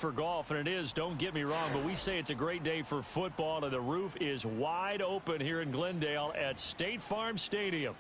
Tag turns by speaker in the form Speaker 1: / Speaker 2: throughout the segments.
Speaker 1: for golf, and it is, don't get me wrong, but we say it's a great day for football, and the roof is wide open here in Glendale at State Farm Stadium.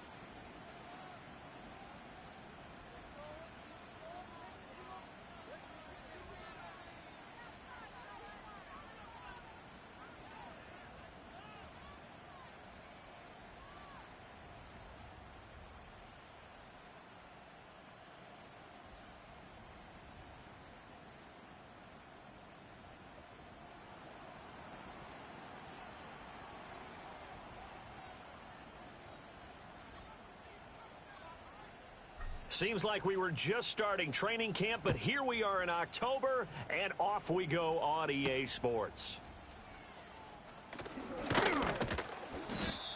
Speaker 1: Seems like we were just starting training camp, but here we are in October, and off we go on EA Sports.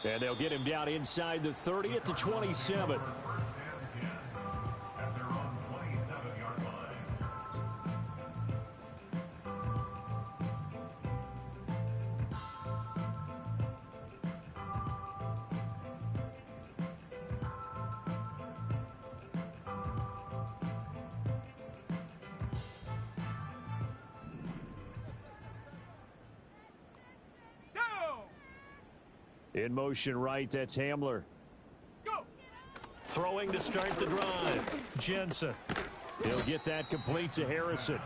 Speaker 1: And they'll get him down inside the 30 at the 27. In motion right, that's Hamler. Go. Throwing to start the drive. Jensen. He'll get that complete to Harrison.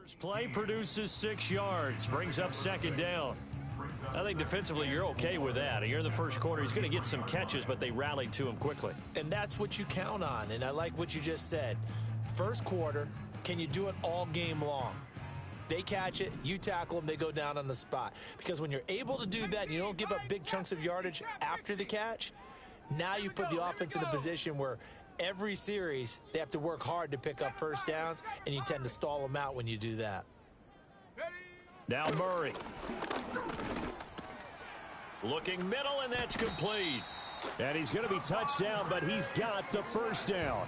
Speaker 1: First play produces 6 yards, brings up second down. I think defensively you're okay with that. Here in the first quarter, he's going to get some catches, but they rallied to him quickly.
Speaker 2: And that's what you count on, and I like what you just said. First quarter, can you do it all game long? They catch it, you tackle them, they go down on the spot. Because when you're able to do that and you don't give up big chunks of yardage after the catch, now you put the offense in a position where every series, they have to work hard to pick up first downs, and you tend to stall them out when you do that.
Speaker 1: Now Murray. Looking middle, and that's complete. And he's going to be touched down, but he's got the first down.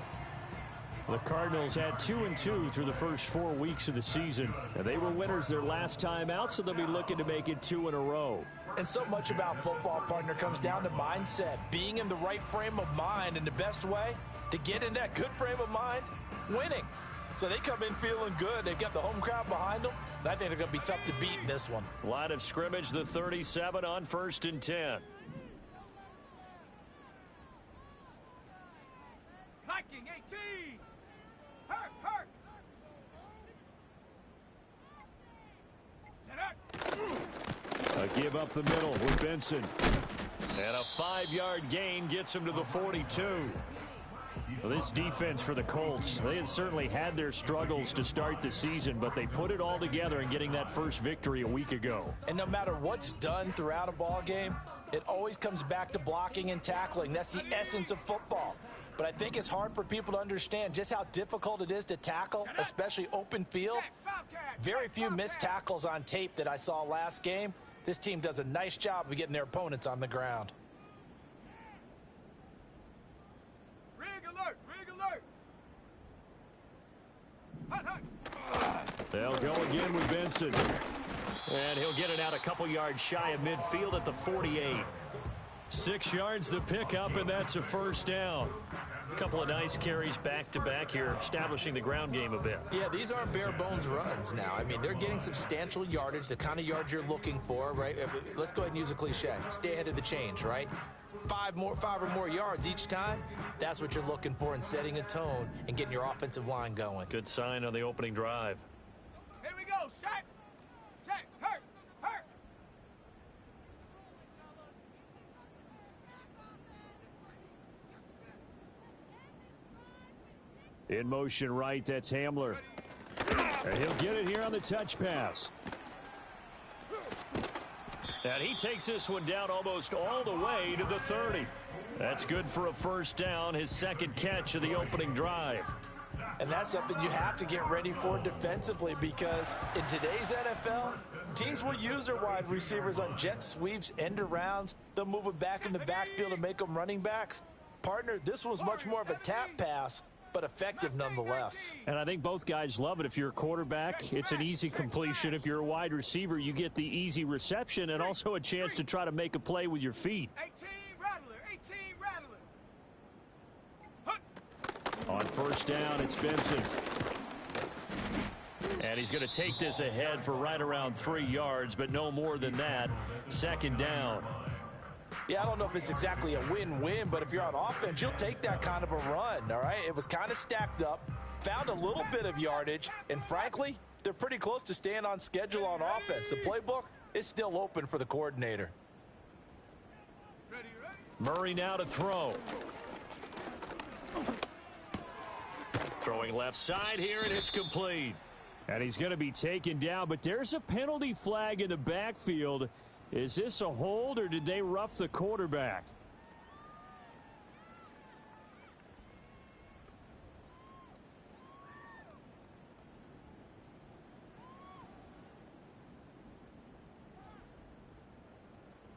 Speaker 1: The Cardinals had 2-2 through the first 4 weeks of the season, and they were winners their last time out, so they'll be looking to make it 2 in a row.
Speaker 2: And so much about football, partner, comes down to mindset, being in the right frame of mind, and the best way to get in that good frame of mind, winning. So they come in feeling good. They've got the home crowd behind them, and I think they're going to be tough to beat in this one.
Speaker 1: Line of scrimmage, the 37 on 1st and 10.
Speaker 3: Hiking 18. Hurt, hurt.
Speaker 1: A give up the middle with Benson. And a 5-yard gain gets him to the 42. Well, this defense for the Colts, they had certainly had their struggles to start the season, but they put it all together in getting that first victory a week ago.
Speaker 2: And no matter what's done throughout a ball game, it always comes back to blocking and tackling. That's the essence of football. But I think it's hard for people to understand just how difficult it is to tackle, especially open field. Very few missed tackles on tape that I saw last game. This team does a nice job of getting their opponents on the ground.
Speaker 3: Rig alert, rig alert. Hut, hut.
Speaker 1: They'll go again with Benson. And he'll get it out a couple yards shy of midfield at the 48. 6 yards the pickup, and that's a first down. A couple of nice carries back-to-back here, establishing the ground game a bit.
Speaker 2: Yeah, these aren't bare-bones runs now. I mean, they're getting substantial yardage, the kind of yards you're looking for, right? Let's go ahead and use a cliche. Stay ahead of the change, right? 5 or more yards each time, that's what you're looking for in setting a tone and getting your offensive line going.
Speaker 1: Good sign on the opening drive.
Speaker 3: Here we go, set. Set, hurt, hurt.
Speaker 1: In motion right, that's Hamler. And he'll get it here on the touch pass. And he takes this one down almost all the way to the 30. That's good for a first down, his second catch of the opening drive.
Speaker 2: And that's something you have to get ready for defensively, because in today's NFL, teams will use their wide receivers on jet sweeps, end arounds. They'll move them back in the backfield and make them running backs. Partner, this was much more of a tap pass, but effective nonetheless.
Speaker 1: And I think both guys love it. If you're a quarterback, it's an easy completion. If you're a wide receiver, you get the easy reception and also a chance to try to make a play with your feet.
Speaker 3: 18 Rattler, 18 Rattler.
Speaker 1: On first down, it's Benson. And he's going to take this ahead for right around 3 yards, but no more than that. Second down.
Speaker 2: Yeah, I don't know if it's exactly a win-win, but if you're on offense, you'll take that kind of a run, all right? It was kind of stacked up, found a little bit of yardage, and frankly, they're pretty close to staying on schedule on offense. The playbook is still open for the coordinator.
Speaker 1: Murray now to throw. Throwing left side here, and it's complete. And he's going to be taken down, but there's a penalty flag in the backfield. Is this a hold, or did they rough the quarterback?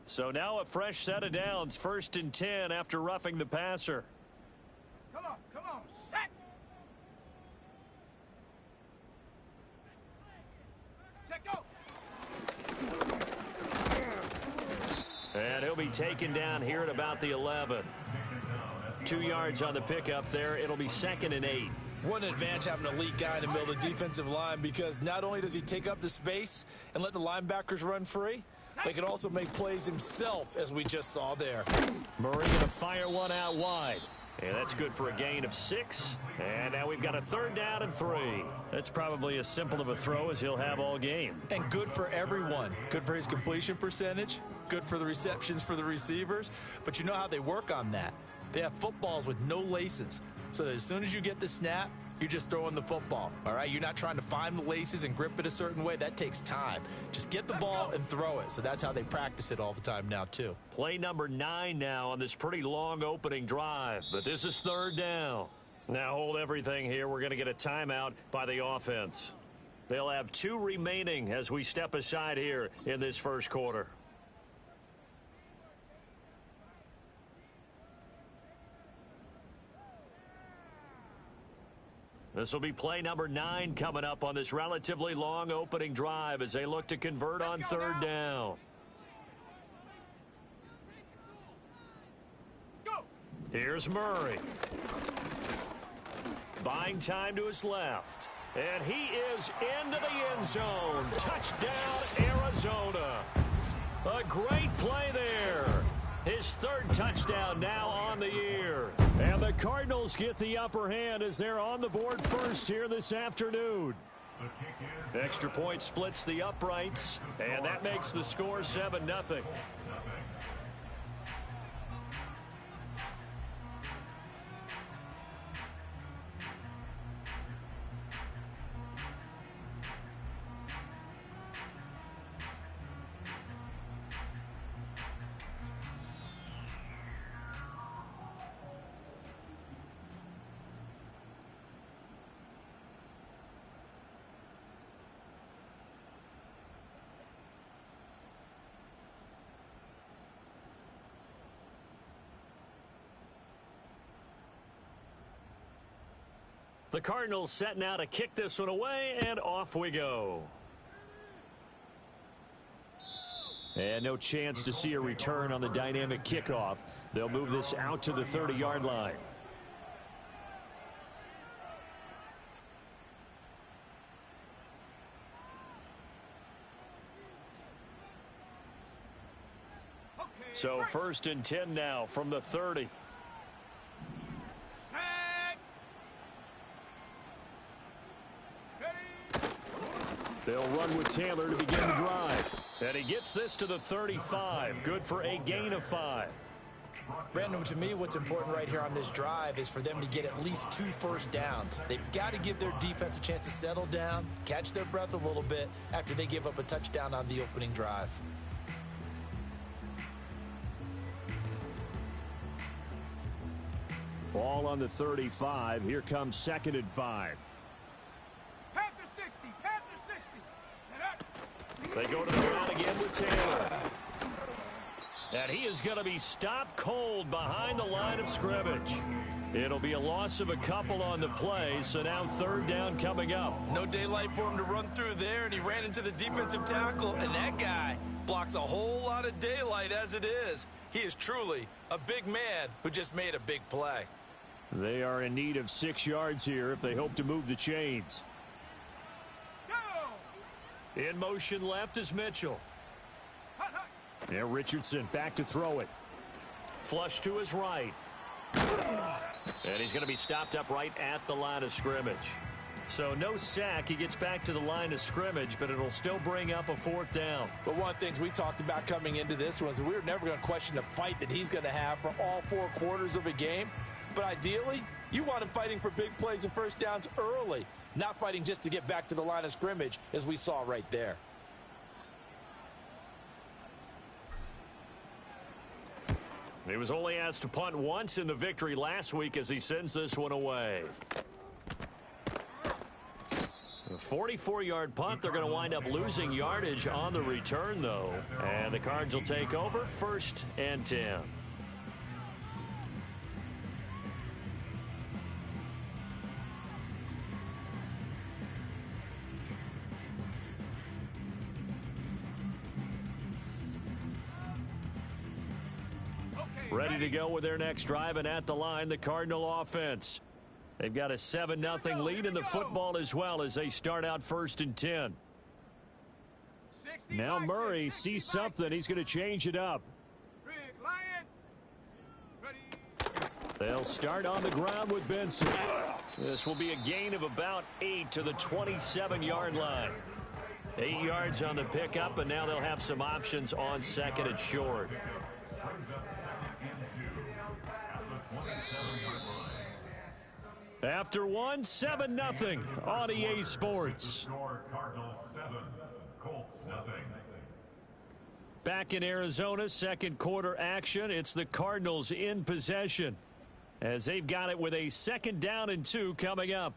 Speaker 1: So now a fresh set of downs, 1st and 10 after roughing the passer.
Speaker 3: Come on, set. Set, go.
Speaker 1: And he'll be taken down here at about the 11. 2 yards on the pickup there. It'll be 2nd and 8.
Speaker 2: What an advantage having an elite guy in the middle of the defensive line, because not only does he take up the space and let the linebackers run free, they can also make plays himself, as we just saw there.
Speaker 1: Murray going to fire one out wide. And that's good for a gain of 6. And now we've got a 3rd down and 3. That's probably as simple of a throw as he'll have all game.
Speaker 2: And good for everyone. Good for his completion percentage. Good for the receptions for the receivers. But you know how they work on that. They have footballs with no laces. So that as soon as you get the snap, you're just throwing the football. All right? You're not trying to find the laces and grip it a certain way. That takes time. Just get the ball and throw it. So that's how they practice it all the time now, too.
Speaker 1: Play number 9 now on this pretty long opening drive. But this is 3rd down. Now hold everything here. We're going to get a timeout by the offense. They'll have 2 remaining as we step aside here in this first quarter. This will be play number 9 coming up on this relatively long opening drive as they look to convert on 3rd down.
Speaker 3: Go.
Speaker 1: Here's Murray. Buying time to his left. And he is into the end zone. Touchdown, Arizona. A great play there. His 3rd touchdown now on the year. And the Cardinals get the upper hand as they're on the board first here this afternoon. Extra point splits the uprights, and that makes the score 7-0. The Cardinals setting out to kick this one away, and off we go. And no chance to see a return on the dynamic kickoff. They'll move this out to the 30-yard line. So 1st and 10 now from the 30. They'll run with Taylor to begin the drive. And he gets this to the 35. Good for a gain of 5.
Speaker 2: Brandon, to me, what's important right here on this drive is for them to get at least 2 first downs. They've got to give their defense a chance to settle down, catch their breath a little bit after they give up a touchdown on the opening drive.
Speaker 1: Ball on the 35. Here comes 2nd and 5.
Speaker 3: Panther 60. Panther 60. And up.
Speaker 1: They go to the ground again with Taylor. And he is going to be stopped cold behind the line of scrimmage. It'll be a loss of a couple on the play, so now 3rd down coming up.
Speaker 2: No daylight for him to run through there, and he ran into the defensive tackle, and that guy blocks a whole lot of daylight as it is. He is truly a big man who just made a big play.
Speaker 1: They are in need of 6 yards here if they hope to move the chains.
Speaker 3: Go.
Speaker 1: In motion left is Mitchell.
Speaker 3: Hut, hut.
Speaker 1: Now Richardson back to throw it. Flush to his right. And he's going to be stopped up right at the line of scrimmage. So no sack. He gets back to the line of scrimmage, but it'll still bring up a 4th down.
Speaker 2: But one of the things we talked about coming into this was we were never going to question the fight that he's going to have for all 4 quarters of a game. But ideally, you want him fighting for big plays and first downs early, not fighting just to get back to the line of scrimmage, as we saw right there.
Speaker 1: He was only asked to punt once in the victory last week as he sends this one away. A 44-yard punt. They're going to wind up losing yardage on the return, though. And the Cards will take over 1st and 10. Ready to go with their next drive, and at the line, the Cardinal offense. They've got a 7-0 lead in the football as well as they start out 1st and 10. Now Murray sees something. He's going to change it up. They'll start on the ground with Benson. This will be a gain of about 8 to the 27-yard line. 8 yards on the pickup, and now they'll have some options on 2nd and short. After 7-0 on EA Sports. Back in Arizona, 2nd quarter action. It's the Cardinals in possession as they've got it with a 2nd down and 2 coming up.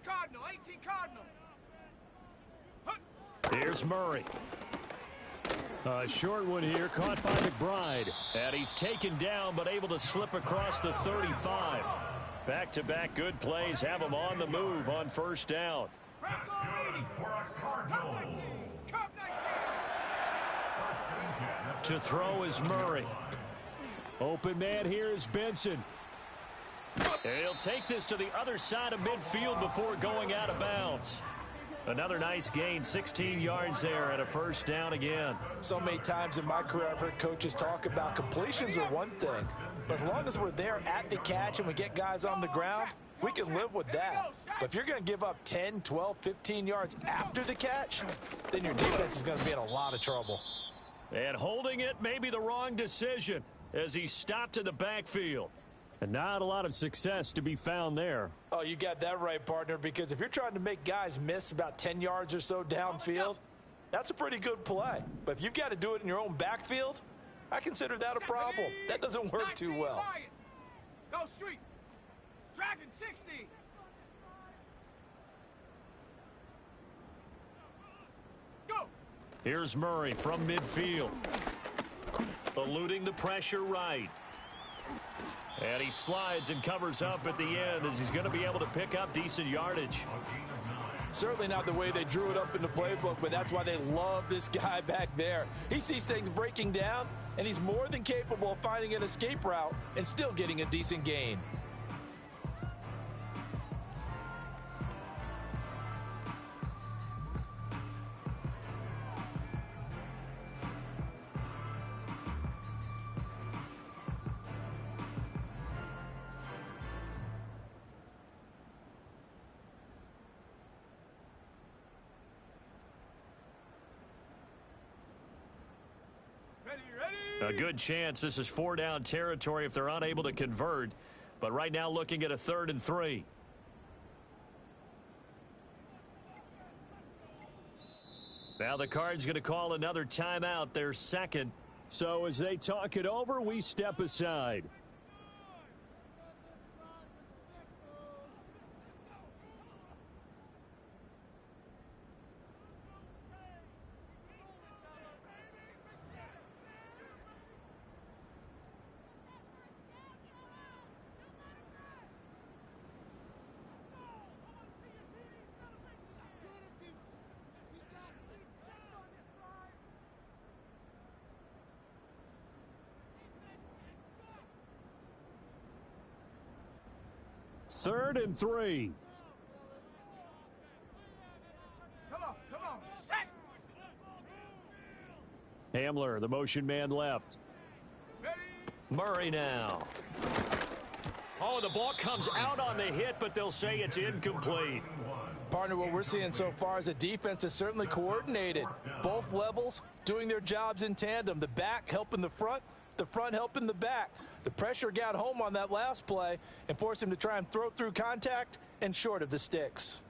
Speaker 3: Cardinal, 18 Cardinal.
Speaker 1: Here's Murray. A short one here, caught by McBride. And he's taken down, but able to slip across the 35. Back-to-back good plays have him on the move on 1st down. To throw is Murray. Open man here is Benson. And he'll take this to the other side of midfield before going out of bounds. Another nice gain, 16 yards there and a 1st down again.
Speaker 2: So many times in my career I've heard coaches talk about completions are one thing, but as long as we're there at the catch and we get guys on the ground, we can live with that. But if you're going to give up 10, 12, 15 yards after the catch, then your defense is going to be in a lot of trouble.
Speaker 1: And holding it may be the wrong decision as he stopped in the backfield. And not a lot of success to be found there.
Speaker 2: Oh, you got that right, partner, because if you're trying to make guys miss about 10 yards or so downfield, that's a pretty good play. But if you've got to do it in your own backfield, I consider that a problem. That doesn't work too well.
Speaker 3: Go street. Dragon 60. Go.
Speaker 1: Here's Murray from midfield. Eluding the pressure right. And he slides and covers up at the end as he's going to be able to pick up decent yardage.
Speaker 2: Certainly not the way they drew it up in the playbook, but that's why they love this guy back there. He sees things breaking down, and he's more than capable of finding an escape route and still getting a decent gain.
Speaker 3: Ready.
Speaker 1: A good chance this is 4-down territory if they're unable to convert. But right now looking at a 3rd and 3. Now the Cards going to call another timeout, their second. So as they talk it over, we step aside. Third and 3.
Speaker 3: Come on. Set.
Speaker 1: Hamler, the motion man left.
Speaker 3: Ready.
Speaker 1: Murray now. Oh, the ball comes out on the hit, but they'll say it's incomplete.
Speaker 2: Partner, what we're seeing so far is the defense is certainly coordinated. Both levels doing their jobs in tandem. The back helping the front helping the back. The pressure got home on that last play and forced him to try and throw through contact and short of the sticks.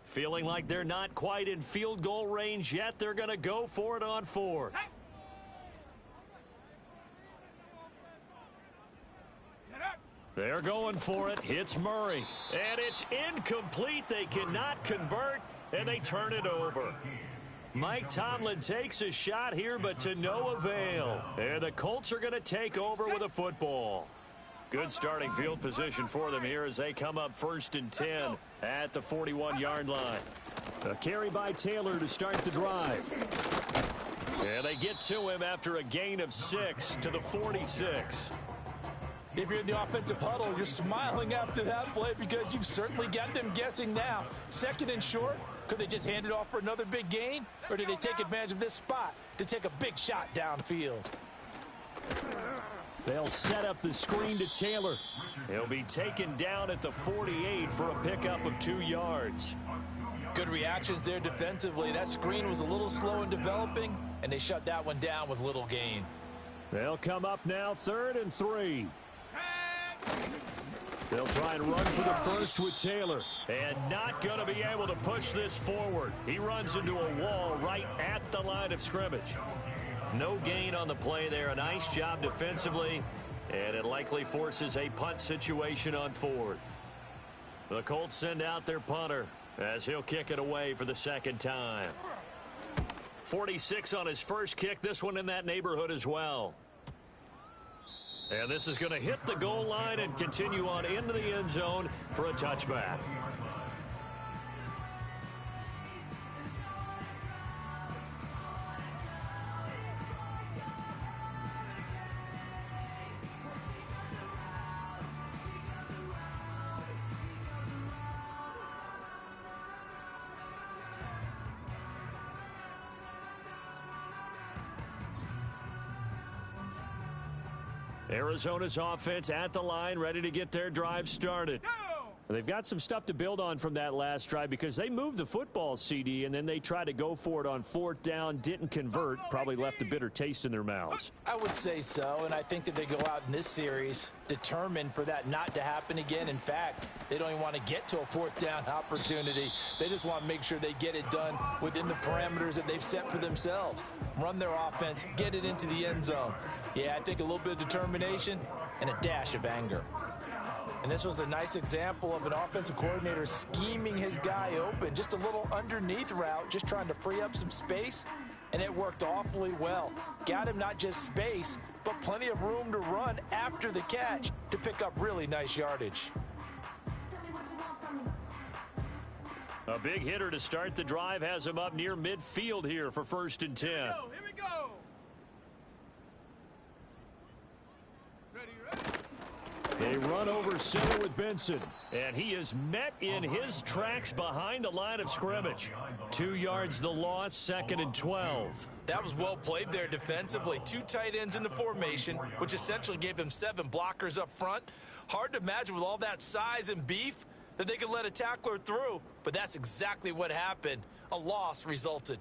Speaker 1: Feeling like they're not quite in field goal range yet. They're going to go for it on 4th. They're going for it. Hits Murray. And it's incomplete. They cannot convert, and they turn it over. Mike Tomlin takes a shot here, but to no avail. And the Colts are going to take over with a football. Good starting field position for them here as they come up 1st and 10 at the 41-yard line. A carry by Taylor to start the drive. And they get to him after a gain of 6 to the 46.
Speaker 2: If you're in the offensive huddle, you're smiling after that play because you've certainly got them guessing now. 2nd and short, could they just hand it off for another big gain? Or did they take advantage of this spot to take a big shot downfield?
Speaker 1: They'll set up the screen to Taylor. He'll be taken down at the 48 for a pickup of 2 yards.
Speaker 2: Good reactions there defensively. That screen was a little slow in developing, and they shut that one down with little gain.
Speaker 1: They'll come up now 3rd and 3. They'll try and run for the first with Taylor. And not going to be able to push this forward. He runs into a wall right at the line of scrimmage. No gain on the play there. A nice job defensively. And it likely forces a punt situation on 4th. The Colts send out their punter as he'll kick it away for the 2nd time. 46 on his first kick. This one in that neighborhood as well. And this is going to hit the goal line and continue on into the end zone for a touchback. Arizona's offense at the line, ready to get their drive started. They've got some stuff to build on from that last drive because they moved the football, CD, and then they tried to go for it on 4th down, didn't convert, probably left a bitter taste in their mouths.
Speaker 2: I would say so, and I think that they go out in this series determined for that not to happen again. In fact, they don't even want to get to a 4th down opportunity. They just want to make sure they get it done within the parameters that they've set for themselves. Run their offense, get it into the end zone. Yeah, I think a little bit of determination and a dash of anger. And this was a nice example of an offensive coordinator scheming his guy open. Just a little underneath route, just trying to free up some space, and it worked awfully well. Got him not just space, but plenty of room to run after the catch to pick up really nice yardage.
Speaker 1: A big hitter to start the drive has him up near midfield here for 1st and 10.
Speaker 3: Here we go. Ready.
Speaker 1: They run over center with Benson. And he is met in his tracks behind the line of scrimmage. 2 yards the loss, 2nd and 12.
Speaker 2: That was well played there defensively. 2 tight ends in the formation, which essentially gave them 7 blockers up front. Hard to imagine with all that size and beef that they could let a tackler through, but that's exactly what happened. A loss resulted.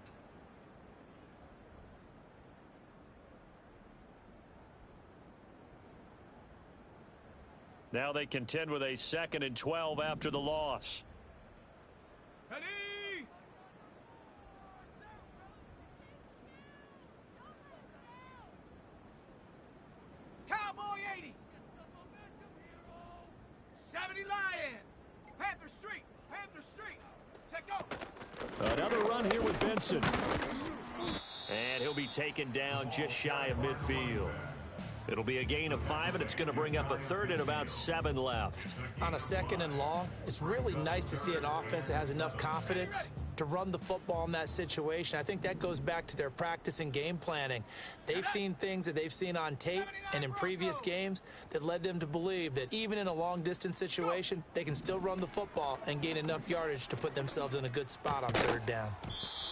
Speaker 1: Now they contend with a 2nd and 12 after the loss.
Speaker 3: Ready? Cowboy 80. 70 Lion. Panther Street. Panther Street. Check go.
Speaker 1: Another run here with Benson. And he'll be taken down just shy of midfield. It'll be a gain of 5, and it's going to bring up a 3rd and about 7 left.
Speaker 2: On a 2nd and long, it's really nice to see an offense that has enough confidence to run the football in that situation. I think that goes back to their practice and game planning. They've seen things that they've seen on tape and in previous games that led them to believe that even in a long-distance situation, they can still run the football and gain enough yardage to put themselves in a good spot on 3rd down.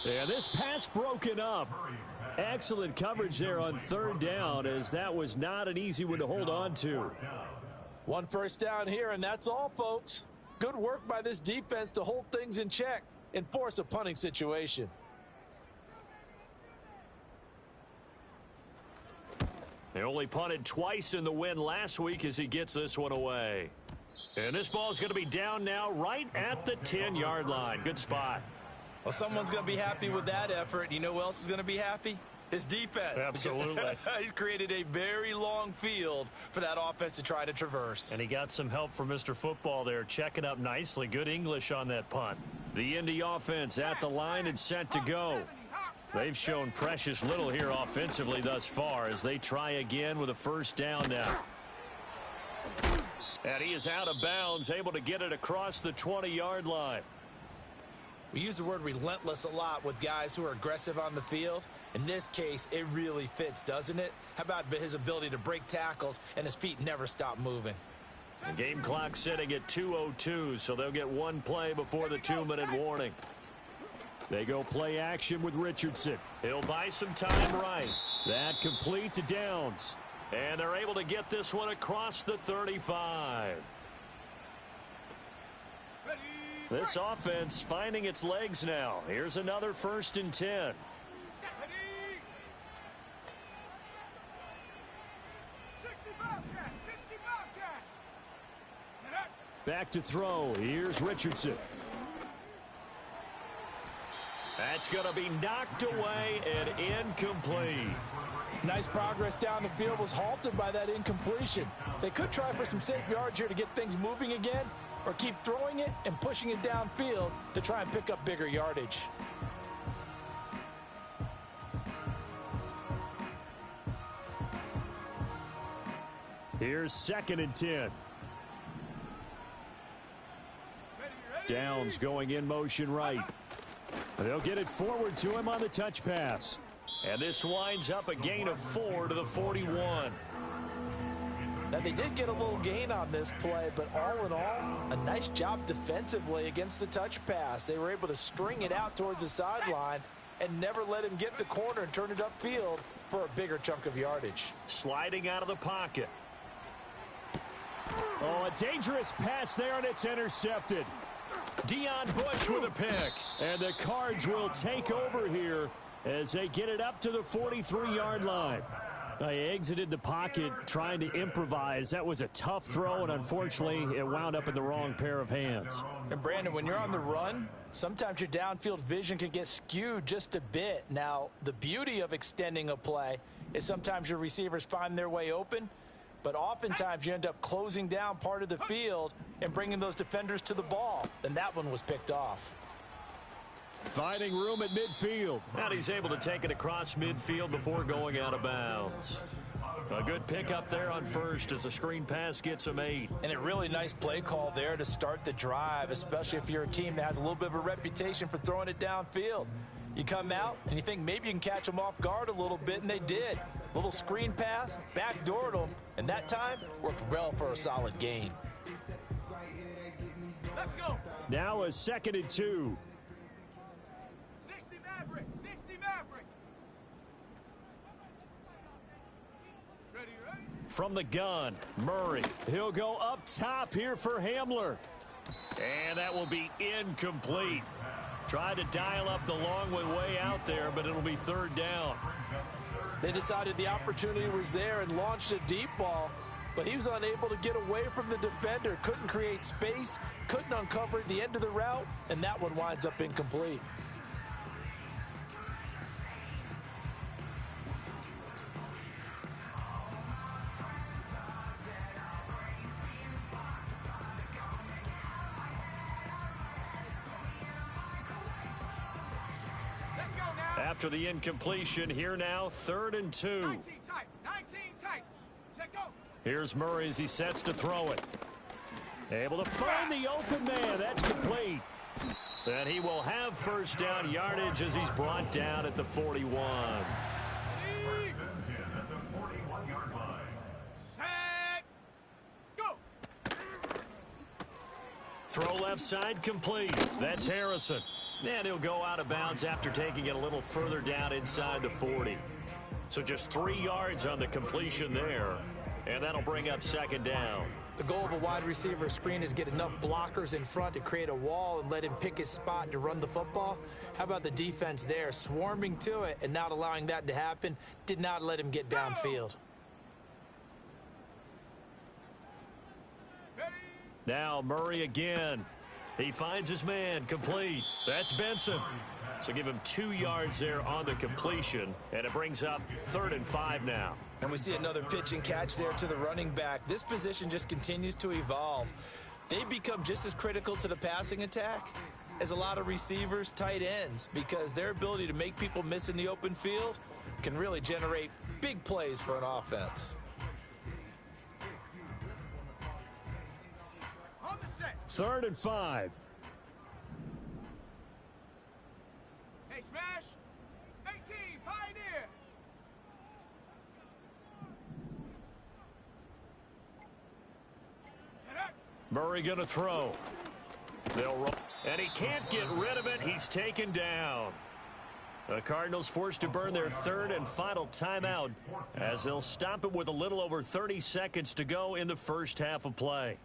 Speaker 1: Yeah, this pass broken up. Excellent coverage there on 3rd down, as that was not an easy one to hold on to.
Speaker 2: 1 first down here, and that's all, folks. Good work by this defense to hold things in check and force a punting situation.
Speaker 1: They only punted twice in the win last week as he gets this one away. And this ball is going to be down now right at the 10-yard line. Good spot.
Speaker 2: Well, someone's going to be happy with that effort. You know who else is going to be happy? His defense.
Speaker 1: Absolutely.
Speaker 2: He's created a very long field for that offense to try to traverse.
Speaker 1: And he got some help from Mr. Football there, checking up nicely. Good English on that punt. The Indy offense at the line and set to go. They've shown precious little here offensively thus far as they try again with a 1st down now. And he is out of bounds, able to get it across the 20-yard line.
Speaker 2: We use the word relentless a lot with guys who are aggressive on the field. In this case, it really fits, doesn't it? How about his ability to break tackles and his feet never stop moving?
Speaker 1: The game clock sitting at 2:02, so they'll get 1 play before the 2-minute warning. They go play action with Richardson. He'll buy some time right. That complete to Downs. And they're able to get this one across the 35. This offense finding its legs now. Here's another 1st and 10. Back to throw. Here's Richardson. That's going to be knocked away and incomplete.
Speaker 2: Nice progress down the field, was halted by that incompletion. They could try for some safe yards here to get things moving again, or keep throwing it and pushing it downfield to try and pick up bigger yardage.
Speaker 1: Here's 2nd and 10. Downs going in motion right. They'll get it forward to him on the touch pass. And this winds up a gain of 4 to the 41.
Speaker 2: Now, they did get a little gain on this play, but all in all, a nice job defensively against the touch pass. They were able to string it out towards the sideline and never let him get the corner and turn it upfield for a bigger chunk of yardage.
Speaker 1: Sliding out of the pocket. Oh, a dangerous pass there, and it's intercepted. Deion Bush with a pick. And the Cards will take over here as they get it up to the 43-yard line. They exited the pocket trying to improvise. That was a tough throw, and unfortunately, it wound up in the wrong pair of hands.
Speaker 2: And Brandon, when you're on the run, sometimes your downfield vision can get skewed just a bit. Now, the beauty of extending a play is sometimes your receivers find their way open, but oftentimes you end up closing down part of the field and bringing those defenders to the ball. And that one was picked off.
Speaker 1: Finding room at midfield. And he's able to take it across midfield before going out of bounds. A good pickup there on 1st as the screen pass gets him 8.
Speaker 2: And a really nice play call there to start the drive, especially if you're a team that has a little bit of a reputation for throwing it downfield. You come out and you think maybe you can catch them off guard a little bit, and they did. Little screen pass, backdoored them, and that time worked well for a solid gain.
Speaker 3: Let's go.
Speaker 1: Now a 2nd and 2.
Speaker 3: 60 Maverick. 60 Maverick. Ready?
Speaker 1: From the gun, Murray. He'll go up top here for Hamler. And that will be incomplete. Tried to dial up the long way out there, but it'll be 3rd down.
Speaker 2: They decided the opportunity was there and launched a deep ball, but he was unable to get away from the defender. Couldn't create space, couldn't uncover the end of the route, and that one winds up incomplete.
Speaker 1: After the incompletion, here now, 3rd and 2.
Speaker 3: 19 tight. 19 tight. Check go.
Speaker 1: Here's Murray as he sets to throw it. Able to find the open man. That's complete. And he will have 1st down yardage as he's brought down at the 41.
Speaker 3: Set. Go.
Speaker 1: Throw left side complete. That's Harrison. And he'll go out of bounds after taking it a little further down inside the 40. So just 3 yards on the completion there. And that'll bring up 2nd down.
Speaker 2: The goal of a wide receiver screen is get enough blockers in front to create a wall and let him pick his spot to run the football. How about the defense there, swarming to it and not allowing that to happen? Did not let him get downfield.
Speaker 3: Ready.
Speaker 1: Now Murray again. He finds his man, complete. That's Benson. So give him 2 yards there on the completion, and it brings up 3rd and 5 now.
Speaker 2: And we see another pitch and catch there to the running back. This position just continues to evolve. They become just as critical to the passing attack as a lot of receivers, tight ends, because their ability to make people miss in the open field can really generate big plays for an offense.
Speaker 3: On the set.
Speaker 1: 3rd and 5.
Speaker 3: Hey, smash. 18. Pioneer. Get up.
Speaker 1: Murray going to throw. They'll roll. And he can't get rid of it. He's taken down. The Cardinals forced to burn their 3rd and final timeout as they'll stop it with a little over 30 seconds to go in the first half of play.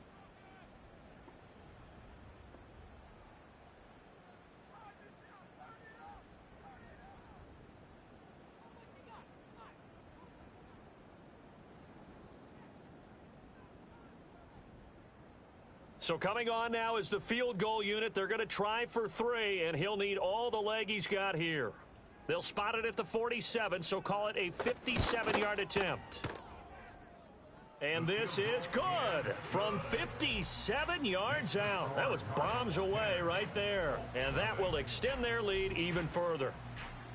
Speaker 1: So coming on now is the field goal unit. They're going to try for 3, and he'll need all the leg he's got here. They'll spot it at the 47, so call it a 57-yard attempt. And this is good from 57 yards out. That was bombs away right there, and that will extend their lead even further.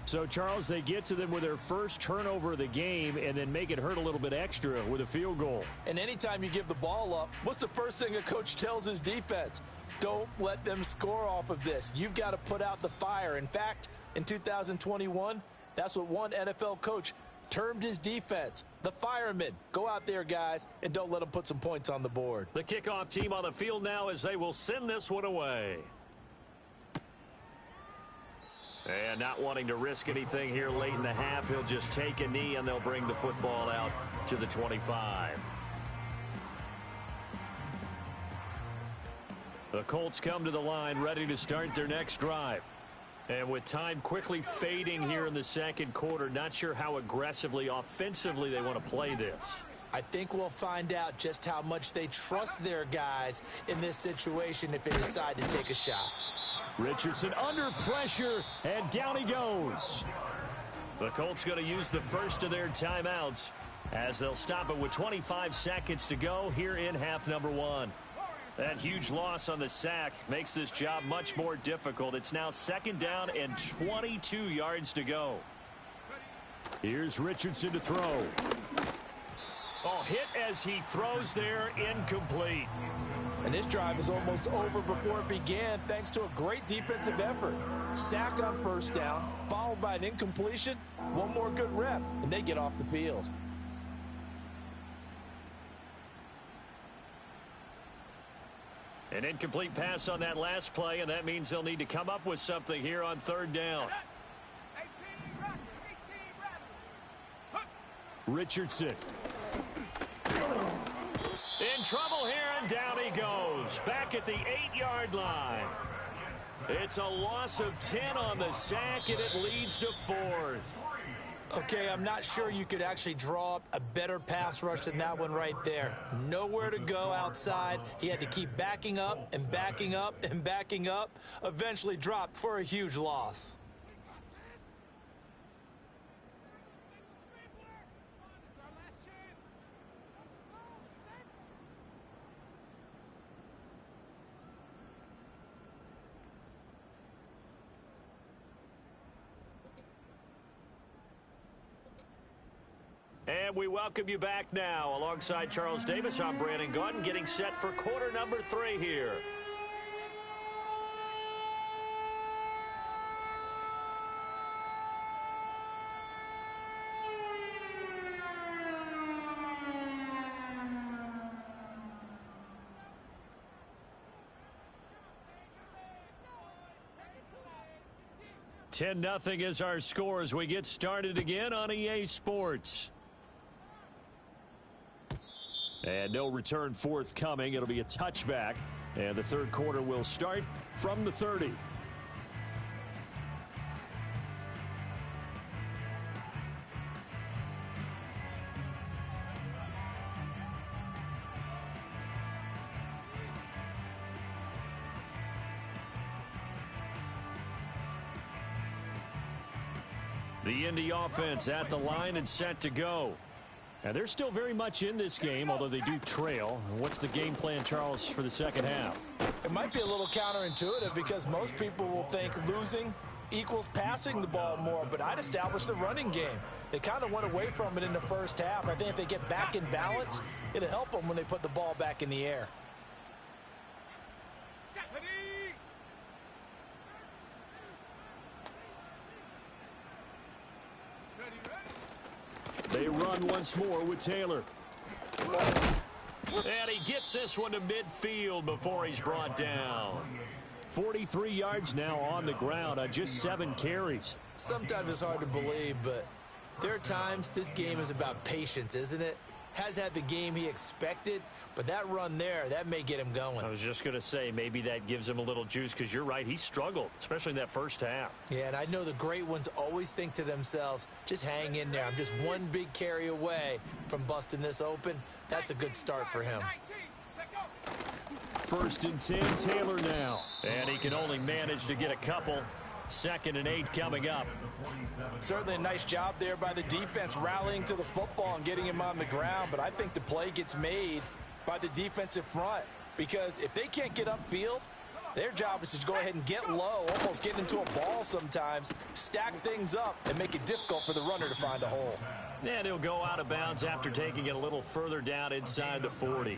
Speaker 1: So, Charles, they get to them with their first turnover of the game and then make it hurt a little bit extra with a field goal.
Speaker 2: And anytime you give the ball up, what's the first thing a coach tells his defense? Don't let them score off of this. You've got to put out the fire. In fact, in 2021, that's what one NFL coach termed his defense, the firemen. Go out there, guys, and don't let them put some points on the board.
Speaker 1: The kickoff team on the field now as they will send this one away. And not wanting to risk anything here late in the half, he'll just take a knee and they'll bring the football out to the 25. The Colts come to the line ready to start their next drive. And with time quickly fading here in the second quarter, not sure how aggressively, offensively they want to play this.
Speaker 2: I think we'll find out just how much they trust their guys in this situation if they decide to take a shot.
Speaker 1: Richardson under pressure, and down he goes. The Colts going to use the first of their timeouts as they'll stop it with 25 seconds to go here in half number 1. That huge loss on the sack makes this job much more difficult. It's now 2nd down and 22 yards to go. Here's Richardson to throw. Oh, hit as he throws there, incomplete.
Speaker 2: And this drive is almost over before it began thanks to a great defensive effort. Sack on first down, followed by an incompletion. One more good rep, and they get off the field.
Speaker 1: An incomplete pass on that last play, and that means they'll need to come up with something here on third down. Richardson. In trouble here, and down he goes. Back at the 8-yard line. It's a loss of 10 on the sack, and it leads to fourth.
Speaker 2: Okay, I'm not sure you could actually draw up a better pass rush than that one right there. Nowhere to go outside. He had to keep backing up and backing up and backing up. Eventually dropped for a huge loss.
Speaker 1: And we welcome you back now. Alongside Charles Davis, I'm Brandon Gaudin, getting set for quarter number 3 here. (10-0) is our score as we get started again on EA Sports. And no return forthcoming. It'll be a touchback. And the third quarter will start from the 30. The Indy offense at the line and set to go. And they're still very much in this game, although they do trail. What's the game plan, Charles, for the second half?
Speaker 2: It might be a little counterintuitive because most people will think losing equals passing the ball more, but I'd establish the running game. They kind of went away from it in the first half. I think if they get back in balance, it'll help them when they put the ball back in the air.
Speaker 1: They run once more with Taylor. And he gets this one to midfield before he's brought down. 43 yards now on the ground on just 7 carries.
Speaker 2: Sometimes it's hard to believe, but there are times this game is about patience, isn't it? Has had the game he expected, but that run there, that may get him going.
Speaker 1: I was just going to say, maybe that gives him a little juice, because you're right, he struggled, especially in that first half.
Speaker 2: Yeah, and I know the great ones always think to themselves, just hang in there. I'm just one big carry away from busting this open. That's a good start for him.
Speaker 1: 1st and 10, Taylor now. And he can only manage to get a couple. 2nd and 8 coming up.
Speaker 2: Certainly a nice job there by the defense rallying to the football and getting him on the ground, but I think the play gets made by the defensive front, because if they can't get upfield, their job is to go ahead and get low, almost get into a ball sometimes, stack things up, and make it difficult for the runner to find a hole.
Speaker 1: And he'll go out of bounds after taking it a little further down inside the 40.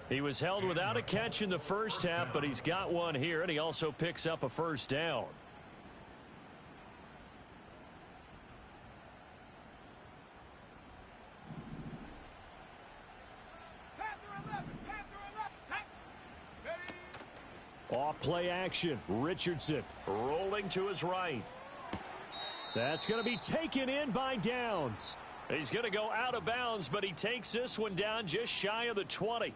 Speaker 1: He was held without a catch in the first half, but he's got one here, and he also picks up a first down. Off play action. Richardson rolling to his right. That's going to be taken in by Downs. He's going to go out of bounds, but he takes this one down just shy of the 20.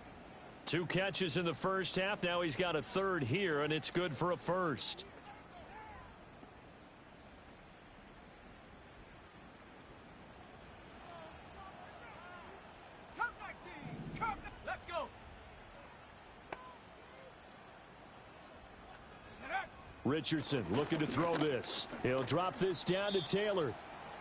Speaker 1: 2 catches in the first half. Now he's got a third here, and it's good for a first.
Speaker 3: Let's go.
Speaker 1: Richardson looking to throw this. He'll drop this down to Taylor.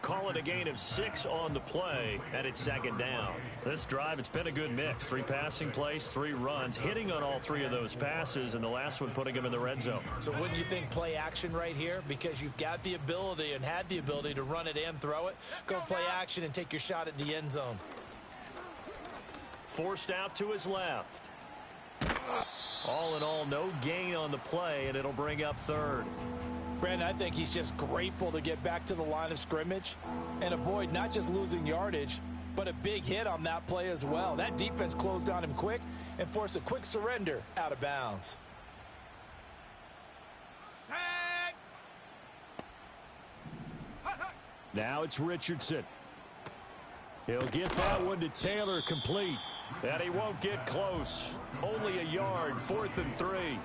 Speaker 1: Call it a gain of 6 on the play, and it's 2nd down. This drive, it's been a good mix. 3 passing plays, 3 runs, hitting on all 3 of those passes, and the last one putting him in the red zone.
Speaker 2: So wouldn't you think play action right here? Because you've got the ability and had the ability to run it and throw it. Go play action and take your shot at the end zone.
Speaker 1: forced out to his left. All in all, no gain on the play, and it'll bring up third.
Speaker 2: Brandon, I think he's just grateful to get back to the line of scrimmage and avoid not just losing yardage, but a big hit on that play as well. That defense closed on him quick and forced a quick surrender out of bounds.
Speaker 3: Set. Hut, hut.
Speaker 1: Now it's Richardson. He'll get that one to Taylor complete. And he won't get close. Only a yard, 4th and 3.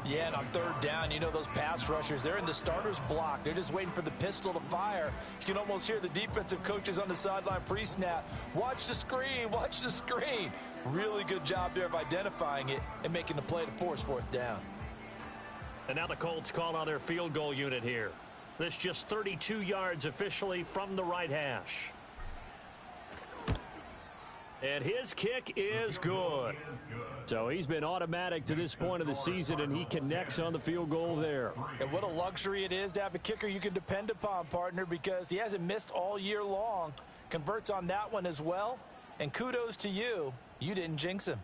Speaker 2: Yeah, and on third down, you know those pass rushers, they're in the starter's block. They're just waiting for the pistol to fire. You can almost hear the defensive coaches on the sideline pre-snap. Watch the screen, watch the screen. Really good job there of identifying it and making the play to force 4th down.
Speaker 1: And now the Colts call on their field goal unit here. This just 32 yards officially from the right hash. And his kick is good. So he's been automatic to this point of the season, and he connects on the field goal there.
Speaker 2: And what a luxury it is to have a kicker you can depend upon, partner, because he hasn't missed all year long. Converts on that one as well. And kudos to you. You didn't jinx him.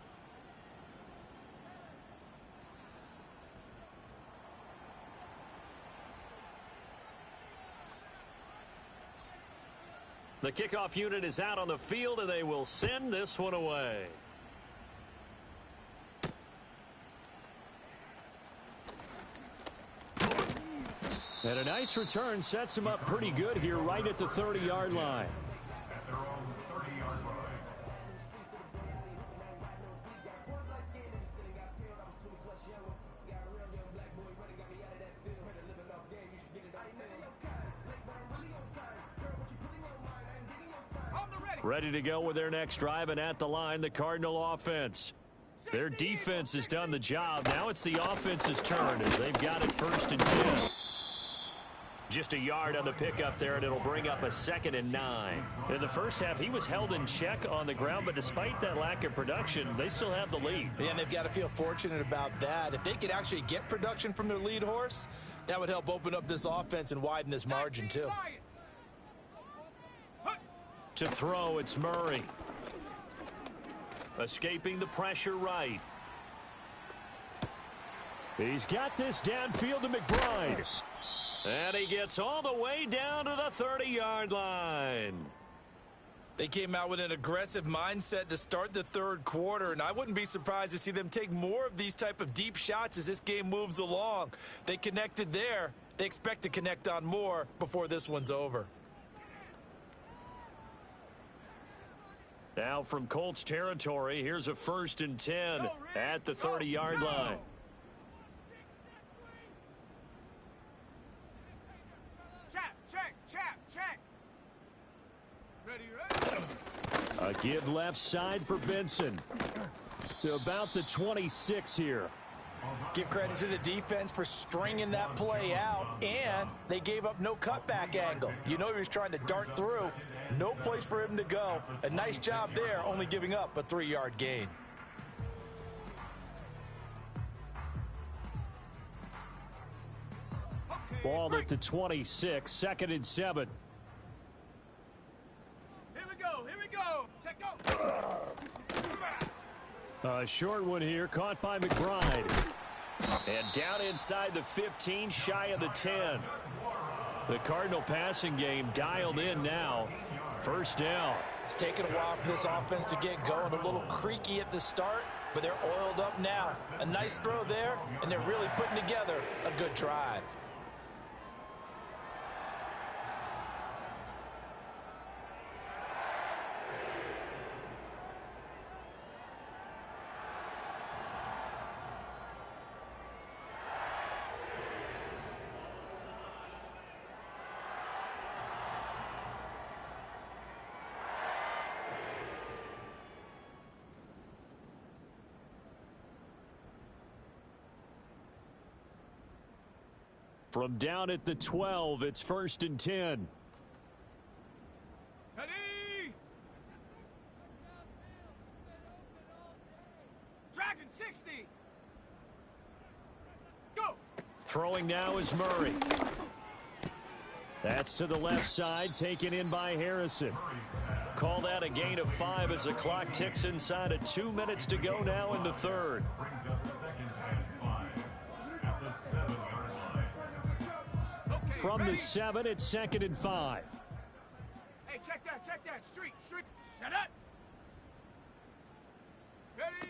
Speaker 1: The kickoff unit is out on the field, and they will send this one away. And a nice return sets him up pretty good here right at the 30-yard line. Ready to go with their next drive, and at the line, the Cardinal offense. Their defense has done the job. Now it's the offense's turn as they've got it 1st and 10. Just a yard on the pickup there, and it'll bring up a 2nd and 9. In the first half, he was held in check on the ground, but despite that lack of production, they still have the lead.
Speaker 2: Yeah, and they've got to feel fortunate about that. If they could actually get production from their lead horse, that would help open up this offense and widen this margin too.
Speaker 1: To throw, it's Murray. Escaping the pressure right. He's got this downfield to McBride. And he gets all the way down to the 30-yard line.
Speaker 2: They came out with an aggressive mindset to start the third quarter, and I wouldn't be surprised to see them take more of these type of deep shots as this game moves along. They connected there. They expect to connect on more before this one's over.
Speaker 1: Now from Colts territory, here's a 1st and 10 at the 30-yard line.
Speaker 3: Check. Ready.
Speaker 1: A give left side for Benson. To about the 26 here.
Speaker 2: Give credit to the defense for stringing that play out, and they gave up no cutback angle. You know he was trying to dart through. No place for him to go. A nice job there, only giving up a 3-yard gain.
Speaker 1: Ball at the 26, 2nd and 7.
Speaker 3: Here we go. Check go.
Speaker 1: A short one here, caught by McBride. And down inside the 15, shy of the 10. The Cardinal passing game dialed in now. 1st down.
Speaker 2: It's taken a while for this offense to get going. A little creaky at the start, but they're oiled up now. A nice throw there, and they're really putting together a good drive.
Speaker 1: From down at the 12, it's 1st and 10.
Speaker 3: Ready. Dragon 60. Go.
Speaker 1: Throwing now is Murray. That's to the left side, taken in by Harrison. Call that a gain of 5 as the clock ticks inside of 2 minutes to go now in the third. From the 7, it's 2nd and 5.
Speaker 3: Hey, check that. Street. Set up. Ready.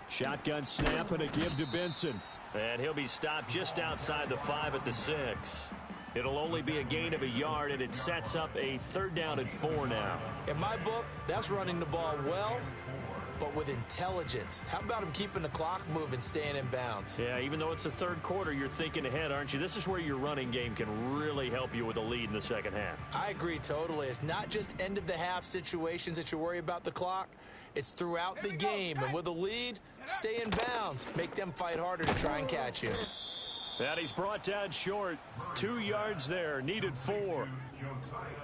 Speaker 1: Shotgun snap and a give to Benson. And he'll be stopped just outside the 5 at the 6. It'll only be a gain of a yard, and it sets up a 3rd down and 4 now.
Speaker 2: In my book, that's running the ball well, but with intelligence. How about him keeping the clock moving, staying in bounds?
Speaker 1: Yeah, even though it's the 3rd quarter, you're thinking ahead, aren't you? This is where your running game can really help you with a lead in the second half.
Speaker 2: I agree totally. It's not just end-of-the-half situations that you worry about the clock. It's throughout the game, and with a lead, stay in bounds. Make them fight harder to try and catch you.
Speaker 1: And he's brought down short. 2 yards there, needed 4.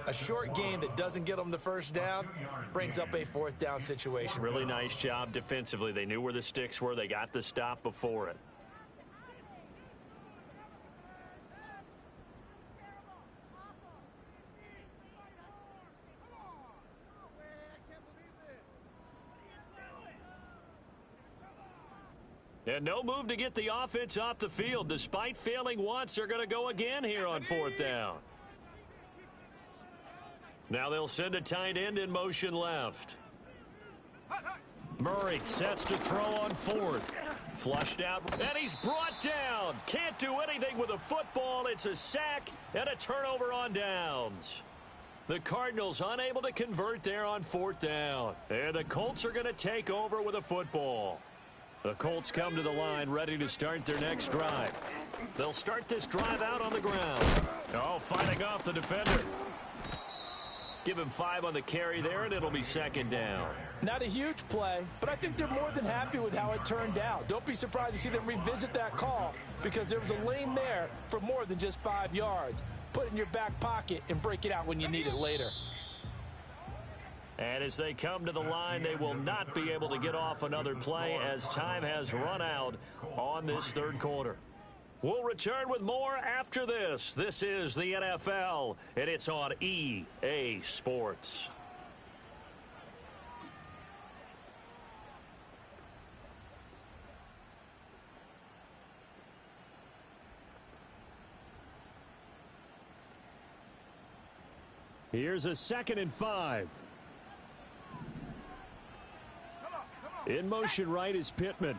Speaker 2: A short game that doesn't get them the first down brings up a 4th down situation.
Speaker 1: Really nice job defensively. They knew where the sticks were. They got the stop before it. And no move to get the offense off the field. Despite failing once, they're going to go again here on 4th down. Now they'll send a tight end in motion left. Murray sets to throw on 4th. Flushed out, and he's brought down. Can't do anything with a football. It's a sack and a turnover on downs. The Cardinals unable to convert there on 4th down. And the Colts are going to take over with a football. The Colts come to the line ready to start their next drive. They'll start this drive out on the ground. Oh, fighting off the defender. Give him 5 on the carry there, and it'll be 2nd down.
Speaker 2: Not a huge play, but I think they're more than happy with how it turned out. Don't be surprised to see them revisit that call because there was a lane there for more than just 5 yards. Put it in your back pocket and break it out when you need it later.
Speaker 1: And as they come to the line, they will not be able to get off another play as time has run out on this 3rd quarter. We'll return with more after this. This is the NFL, and it's on EA Sports. Here's a 2nd and 5. In motion right is Pittman.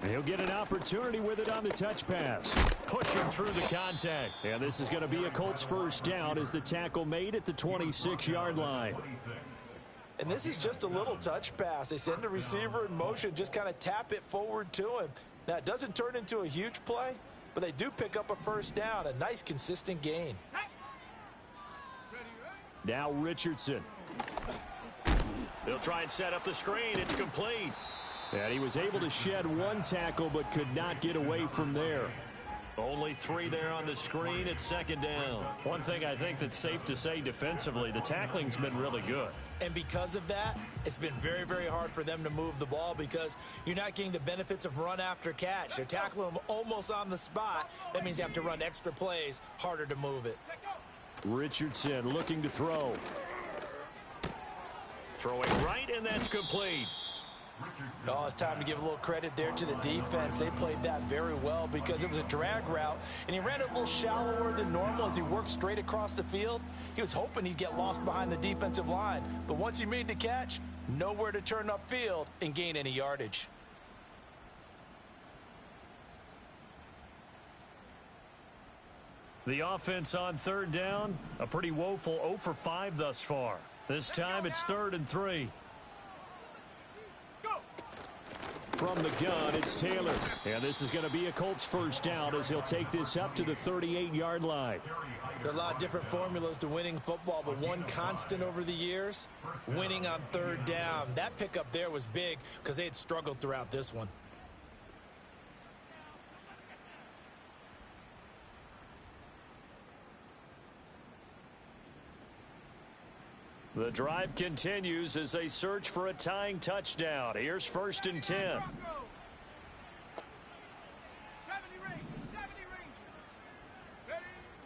Speaker 1: He'll get an opportunity with it on the touch pass. Pushing through the contact. And this is going to be a Colts 1st down as the tackle made at the 26-yard line.
Speaker 2: And this is just a little touch pass. They send the receiver in motion, just kind of tap it forward to him. Now, it doesn't turn into a huge play, but they do pick up a 1st down, a nice, consistent gain.
Speaker 1: Now Richardson. They'll try and set up the screen. It's complete. And he was able to shed 1 tackle but could not get away from there. Only 3 there on the screen. It's 2nd down. One thing I think that's safe to say defensively, the tackling's been really good.
Speaker 2: And because of that, it's been very, very hard for them to move the ball because you're not getting the benefits of run after catch. They're tackling them almost on the spot. That means you have to run extra plays, harder to move it.
Speaker 1: Richardson looking to throw. Throwing right, and that's complete.
Speaker 2: Oh, it's time to give a little credit there to the defense. They played that very well because it was a drag route, and he ran it a little shallower than normal as he worked straight across the field. He was hoping he'd get lost behind the defensive line, but once he made the catch, nowhere to turn upfield and gain any yardage.
Speaker 1: The offense on 3rd down, a pretty woeful 0 for 5 thus far. This time it's 3rd and 3. From the gun, it's Taylor. And this is going to be a Colts 1st down as he'll take this up to the 38-yard line.
Speaker 2: There are a lot of different formulas to winning football, but one constant over the years, winning on 3rd down. That pickup there was big because they had struggled throughout this one.
Speaker 1: The drive continues as they search for a tying touchdown. Here's 1st and 10.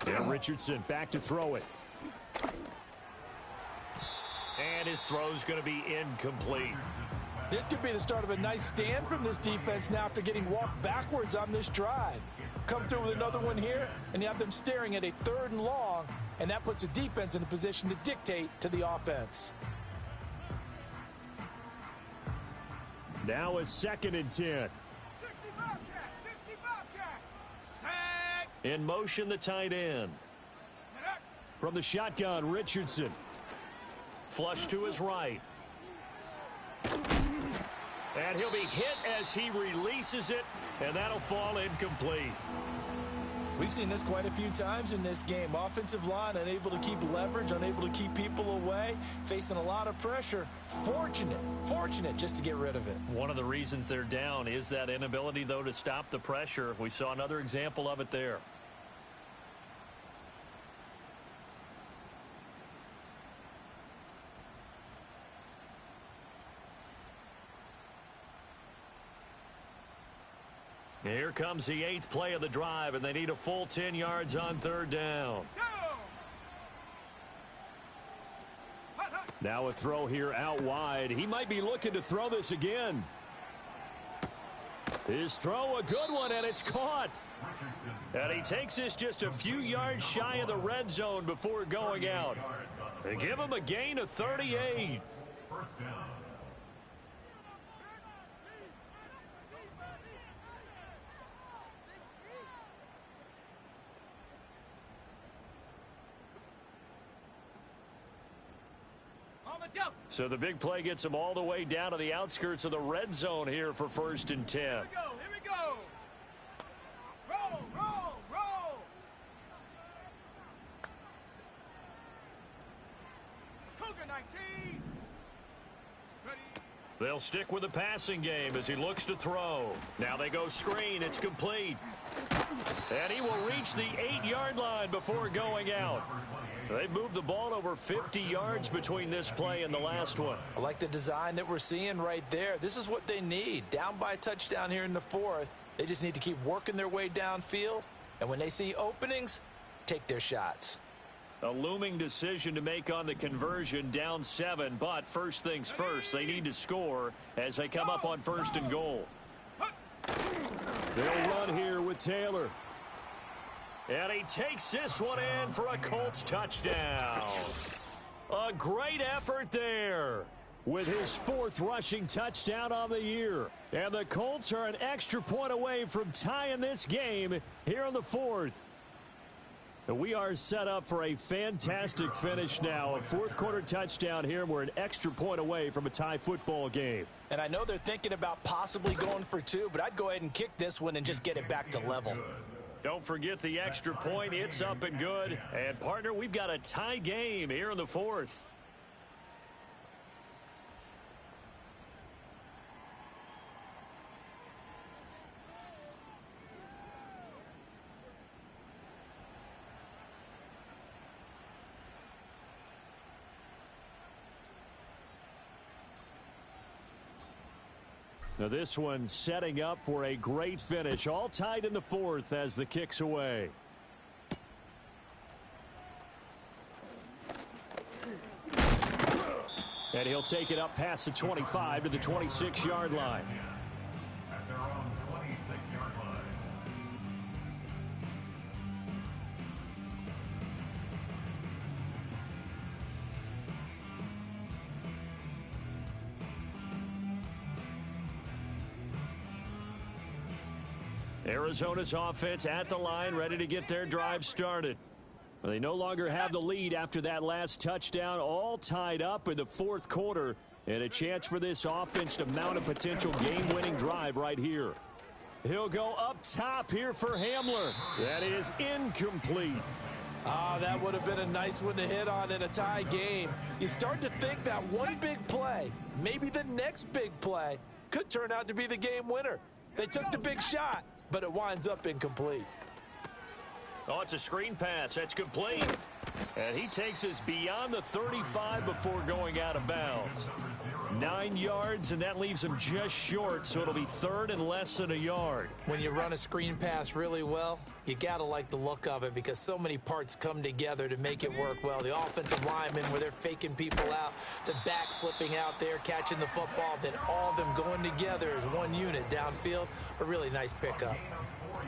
Speaker 1: And Richardson back to throw it. And his throw's going to be incomplete.
Speaker 2: This could be the start of a nice stand from this defense now after getting walked backwards on this drive. Come through with another one here, and you have them staring at a 3rd and long, and that puts the defense in a position to dictate to the offense.
Speaker 1: Now a 2nd and 10.
Speaker 3: 60 Bobcat, 60 Bobcat. Sack.
Speaker 1: In motion, the tight end. From the shotgun, Richardson. Flush to his right. And he'll be hit as he releases it, and that'll fall incomplete.
Speaker 2: We've seen this quite a few times in this game. Offensive line unable to keep leverage, unable to keep people away, facing a lot of pressure. Fortunate just to get rid of it.
Speaker 1: One of the reasons they're down is that inability, though, to stop the pressure. We saw another example of it there. Here comes the 8th play of the drive, and they need a full 10 yards on 3rd down. Now a throw here out wide. He might be looking to throw this again. His throw, a good one, and it's caught. And he takes this just a few yards shy of the red zone before going out. They give him a gain of 38. So the big play gets him all the way down to the outskirts of the red zone here for 1st and 10.
Speaker 3: Here we go. Roll. Cougar 19. Ready.
Speaker 1: They'll stick with the passing game as he looks to throw. Now they go screen. It's complete. And he will reach the 8-yard line before going out. They've moved the ball over 50 yards between this play and the last one.
Speaker 2: I like the design that we're seeing right there. This is what they need. Down by a touchdown here in the 4th. They just need to keep working their way downfield. And when they see openings, take their shots.
Speaker 1: A looming decision to make on the conversion, down 7. But first things first, they need to score as they come up on 1st and goal. They'll run here with Taylor. And he takes this one in for a Colts touchdown. A great effort there with his 4th rushing touchdown on the year. And the Colts are an extra point away from tying this game here in the 4th. And we are set up for a fantastic finish now. A 4th quarter touchdown here. We're an extra point away from a tie football game.
Speaker 2: And I know they're thinking about possibly going for 2, but I'd go ahead and kick this one and just get it back to level.
Speaker 1: Don't forget the extra point. It's up and good. And, partner, we've got a tie game here in the 4th. Now this one setting up for a great finish. All tied in the 4th as the kick's away. And he'll take it up past the 25 to the 26-yard line.
Speaker 4: At their own 26-yard line.
Speaker 1: Arizona's offense at the line, ready to get their drive started. They no longer have the lead after that last touchdown, all tied up in the 4th quarter, and a chance for this offense to mount a potential game-winning drive right here. He'll go up top here for Hamler. That is incomplete.
Speaker 2: That would have been a nice one to hit on in a tie game. You start to think that one big play, maybe the next big play, could turn out to be the game winner. They took the big shot, but it winds up incomplete.
Speaker 1: Oh, it's a screen pass. That's complete. And he takes us beyond the 35 before going out of bounds. 9 yards, and that leaves him just short, so it'll be third and less than a yard.
Speaker 2: When you run a screen pass really well, you got to like the look of it because so many parts come together to make it work well. The offensive linemen, where they're faking people out, the back slipping out there, catching the football, then all of them going together as one unit downfield. A really nice pickup.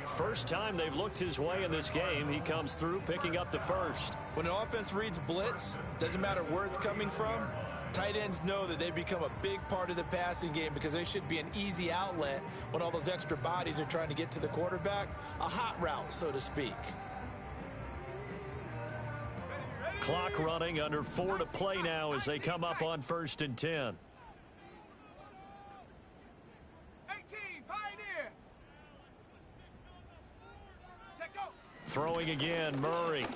Speaker 1: First time they've looked his way in this game, he comes through picking up the first.
Speaker 2: When an offense reads blitz, doesn't matter where it's coming from, tight ends know that they become a big part of the passing game because they should be an easy outlet when all those extra bodies are trying to get to the quarterback. A hot route, so to speak.
Speaker 1: Clock running, under 4 to play now as they come up on 1st and 10.
Speaker 3: 18, Pioneer. Check go.
Speaker 1: Throwing again, Murray.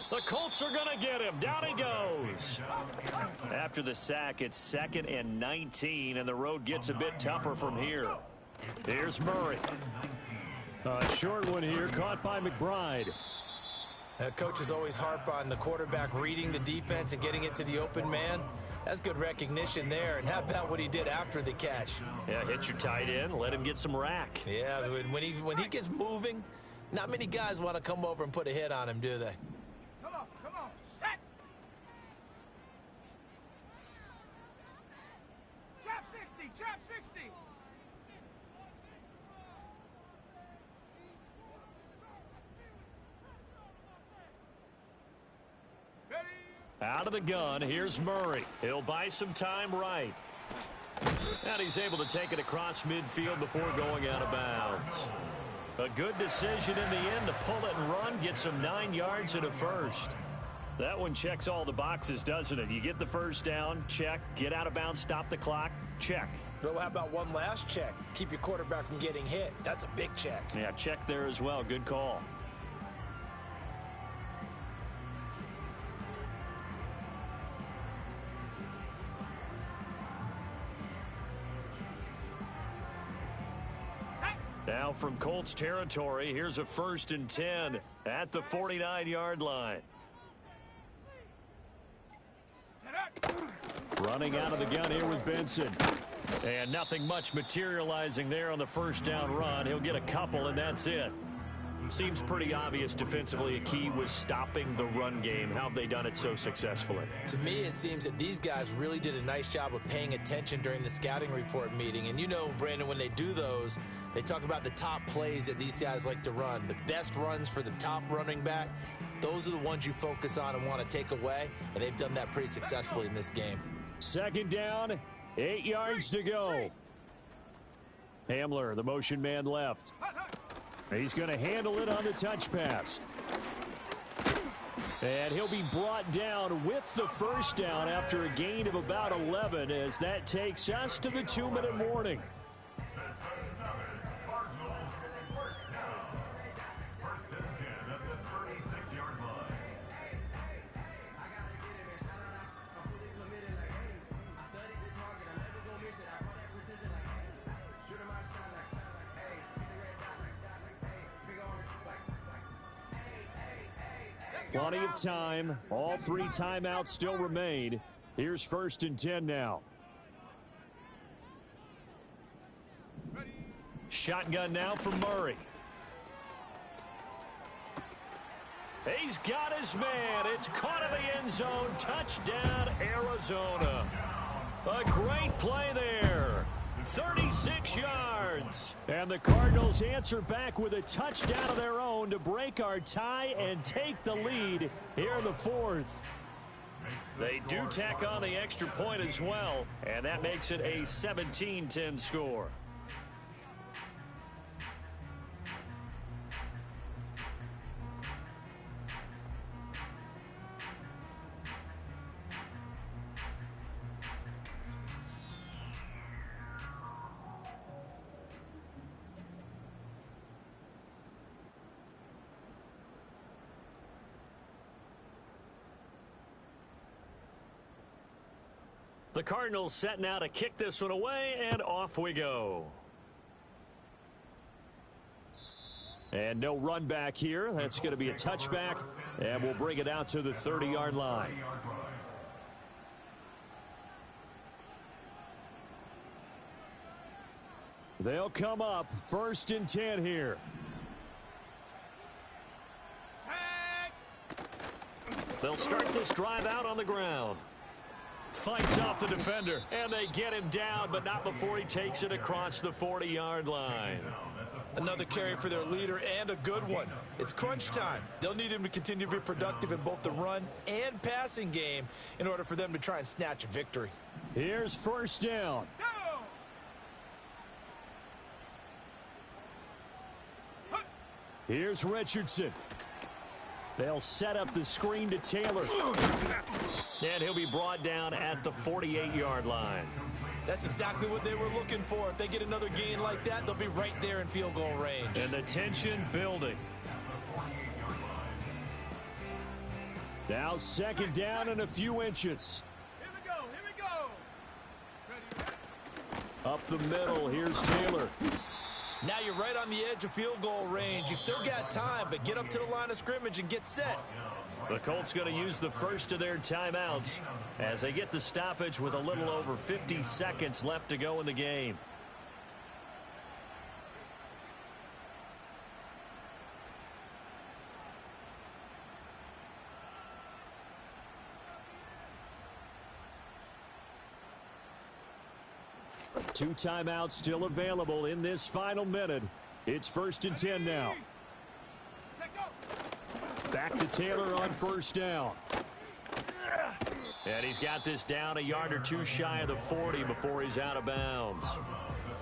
Speaker 1: The Colts are going to get him. Down he goes. After the sack, it's 2nd and 19, and the road gets a bit tougher from here. Here's Murray. A short one here, caught by McBride.
Speaker 2: Coaches always harp on the quarterback reading the defense and getting it to the open man. That's good recognition there. And how about what he did after the catch?
Speaker 1: Yeah, hit your tight end, let him get some rack.
Speaker 2: Yeah, when he gets moving, not many guys want to come over and put a hit on him, do they?
Speaker 3: Come on, set. Trap 60. Ready.
Speaker 1: Out of the gun, here's Murray. He'll buy some time right. And he's able to take it across midfield before going out of bounds. A good decision in the end to pull it and run, gets him 9 yards and a first. That one checks all the boxes, doesn't it? You get the first down, check. Get out of bounds, stop the clock, check.
Speaker 2: Well, how about one last check? Keep your quarterback from getting hit. That's a big check.
Speaker 1: Yeah, check there as well. Good call. Now from Colts territory, here's a 1st and 10 at the 49-yard line. Running out of the gun here with Benson. And nothing much materializing there on the first down run. He'll get a couple, and that's it. Seems pretty obvious defensively a key was stopping the run game. How have they done it so successfully?
Speaker 2: To me, it seems that these guys really did a nice job of paying attention during the scouting report meeting. And you know, Brandon, when they do those, they talk about the top plays that these guys like to run. The best runs for the top running back, those are the ones you focus on and want to take away. And they've done that pretty successfully in this game.
Speaker 1: 2nd down, 8 yards to go. Hamler, the motion man left. He's going to handle it on the touch pass. And he'll be brought down with the first down after a gain of about 11 as that takes us to the 2-minute warning. Plenty of time. All 3 timeouts still remain. Here's 1st and 10 now. Shotgun now for Murray. He's got his man. It's caught in the end zone. Touchdown, Arizona. A great play there. 36 yards. And the Cardinals answer back with a touchdown of their own to break our tie and take the lead here in the 4th. They do tack on the extra point as well, and that makes it a 17-10 score. The Cardinals setting out to kick this one away, and off we go. And no run back here. That's going to be a touchback, and we'll bring it out to the 30-yard line. They'll come up 1st and 10 here. They'll start this drive out on the ground. Fights off the defender, and they get him down, but not before he takes it across the 40-yard line.
Speaker 2: Another carry for their leader, and a good one. It's crunch time. They'll need him to continue to be productive in both the run and passing game in order for them to try and snatch a victory.
Speaker 1: Here's 1st down. Here's Richardson. They'll set up the screen to Taylor. And he'll be brought down at the 48-yard line.
Speaker 2: That's exactly what they were looking for. If they get another gain like that, they'll be right there in field goal range.
Speaker 1: And the tension building. Now 2nd down and a few inches.
Speaker 3: Here we go.
Speaker 1: Up the middle, here's Taylor.
Speaker 2: Now you're right on the edge of field goal range. You've still got time, but get up to the line of scrimmage and get set.
Speaker 1: The Colts going to use the first of their timeouts as they get the stoppage with a little over 50 seconds left to go in the game. Two timeouts still available in this final minute. It's 1st and 10 now. Back to Taylor on 1st down. And he's got this down a yard or two shy of the 40 before he's out of bounds.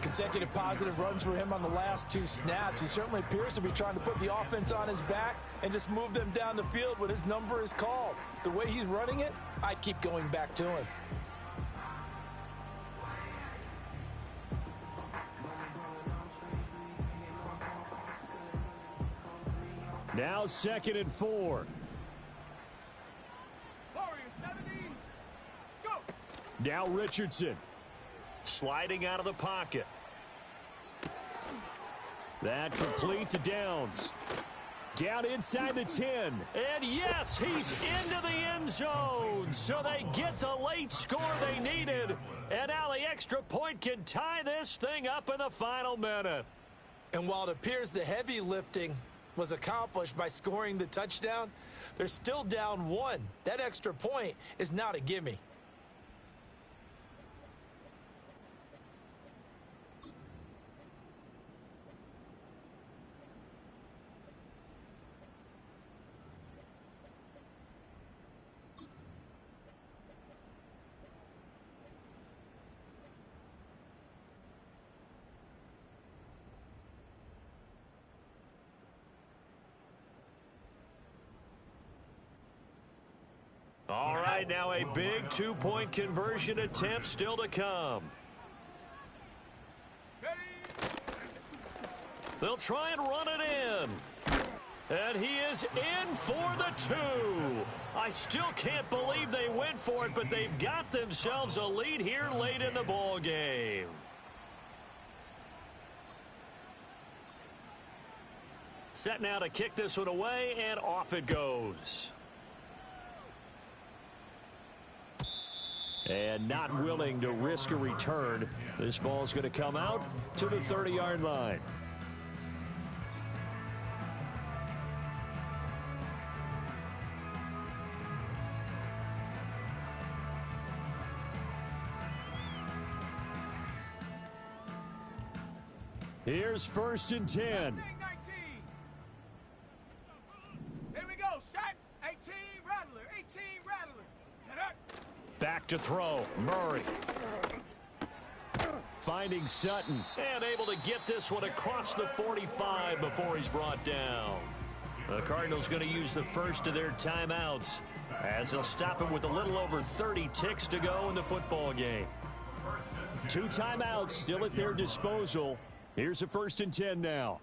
Speaker 2: Consecutive positive runs for him on the last 2 snaps. He certainly appears to be trying to put the offense on his back and just move them down the field when his number is called. The way he's running it, I'd keep going back to him.
Speaker 1: Now 2nd and 4.
Speaker 3: Warriors 70. Go.
Speaker 1: Now Richardson. Sliding out of the pocket. That complete to Downs. Down inside the 10. And yes, he's into the end zone. So they get the late score they needed. And now the extra point can tie this thing up in the final minute.
Speaker 2: And while it appears the heavy lifting was accomplished by scoring the touchdown, they're still down 1. That extra point is not a gimme.
Speaker 1: All right, now a big 2-point conversion attempt still to come. They'll try and run it in. And he is in for the 2. I still can't believe they went for it, but they've got themselves a lead here late in the ball game. Set now to kick this one away, and off it goes. And not willing to risk a return. This ball's going to come out to the 30-yard line. Here's 1st and 10.
Speaker 3: 19. Here we go. Shot. 18 Rattler. 18 Rattler. Get up.
Speaker 1: Back to throw. Murray. Finding Sutton. And able to get this one across the 45 before he's brought down. The Cardinals going to use the first of their timeouts as they'll stop him with a little over 30 ticks to go in the football game. 2 timeouts still at their disposal. Here's a 1st and 10 now.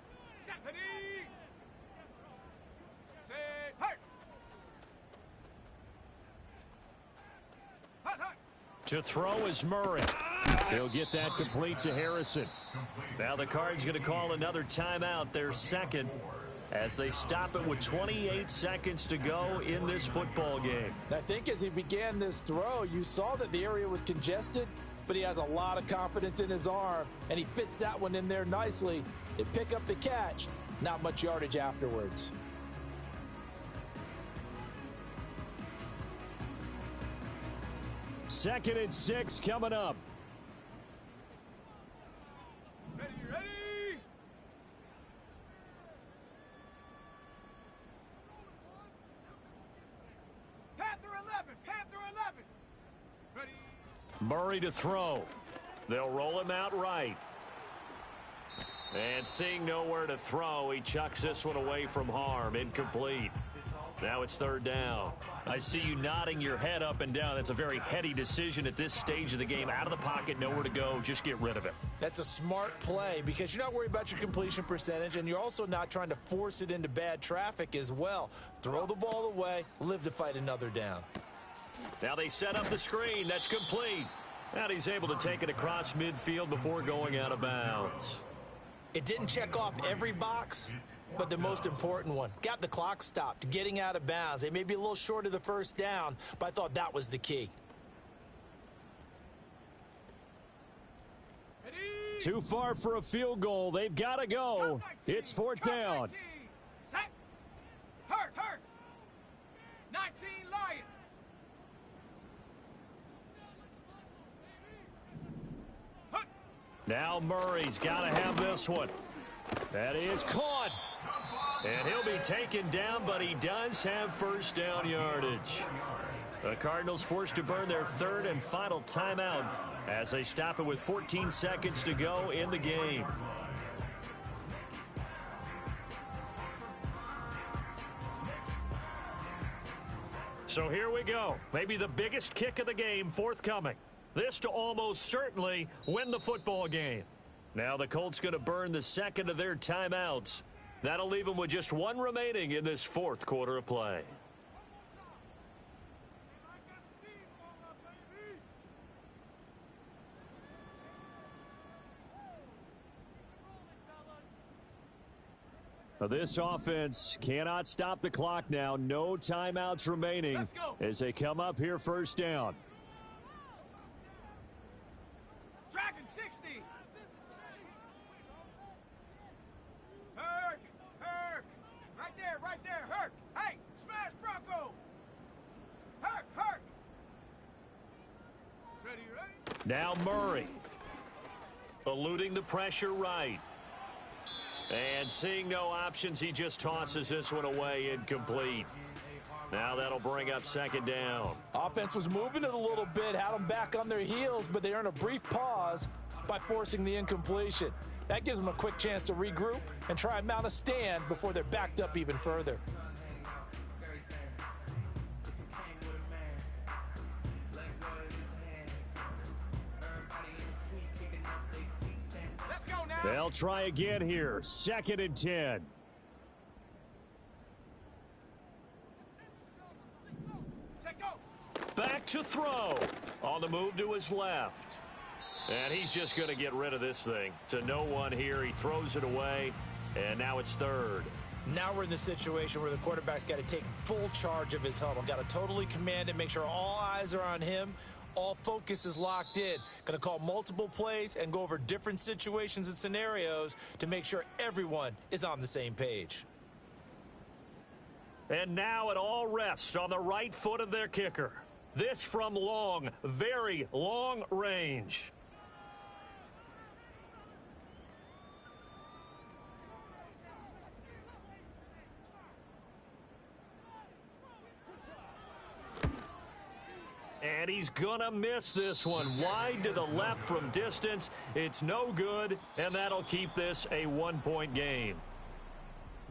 Speaker 1: To throw is Murray. He'll get that complete to Harrison. Now the Cards going to call another timeout, their second, as they stop it with 28 seconds to go in this football game.
Speaker 2: I think as he began this throw, you saw that the area was congested, but he has a lot of confidence in his arm, and he fits that one in there nicely. They pick up the catch, not much yardage afterwards.
Speaker 1: Second and 6 coming up.
Speaker 3: Ready, ready? Panther 11, Panther 11. Ready?
Speaker 1: Murray to throw. They'll roll him out right. And seeing nowhere to throw, he chucks this one away from harm. Incomplete. Now it's third down. I see you nodding your head up and down. That's a very heady decision at this stage of the game. Out of the pocket, nowhere to go. Just get rid of it.
Speaker 2: That's a smart play because you're not worried about your completion percentage, and you're also not trying to force it into bad traffic as well. Throw the ball away, live to fight another down.
Speaker 1: Now they set up the screen. That's complete. And he's able to take it across midfield before going out of bounds.
Speaker 2: It didn't check off every box, but the most important one. Got the clock stopped, getting out of bounds. They may be a little short of the first down, but I thought that was the key.
Speaker 3: Ready?
Speaker 1: Too far for a field goal. They've got to go. It's fourth down.
Speaker 3: Set. Hurt, hurt. 19 Lion. Hut.
Speaker 1: Now Murray's got to have this one. That is caught. And he'll be taken down, but he does have first down yardage. The Cardinals forced to burn their third and final timeout as they stop it with 14 seconds to go in the game. So here we go. Maybe the biggest kick of the game forthcoming. This to almost certainly win the football game. Now the Colts going to burn the second of their timeouts. That'll leave them with just one remaining in this fourth quarter of play. Now this offense cannot stop the clock now. No timeouts remaining as they come up here first down.
Speaker 3: Dragon 60. Herc, Herc. Right there, Herc. Hey, smash Bronco. Herc, Herc. Ready, ready?
Speaker 1: Now Murray. Eluding the pressure right. And seeing no options, he just tosses this one away, incomplete. Now that'll bring up second down.
Speaker 2: Offense was moving it a little bit, had them back on their heels, but they earn a brief pause by forcing the incompletion. That gives them a quick chance to regroup and try and mount a stand before they're backed up even further.
Speaker 3: Let's go now.
Speaker 1: They'll try again here. Second and 10.
Speaker 3: Check go.
Speaker 1: Back to throw. On the move to his left. And he's just going to get rid of this thing. To no one here. He throws it away. And now it's third.
Speaker 2: Now we're in the situation where the quarterback's got to take full charge of his huddle. Got to totally command it, make sure all eyes are on him. All focus is locked in. Going to call multiple plays and go over different situations and scenarios to make sure everyone is on the same page.
Speaker 1: And now it all rests on the right foot of their kicker. This from long, very long range. And he's gonna miss this one. Wide to the left from distance. It's no good, and that'll keep this a one-point game.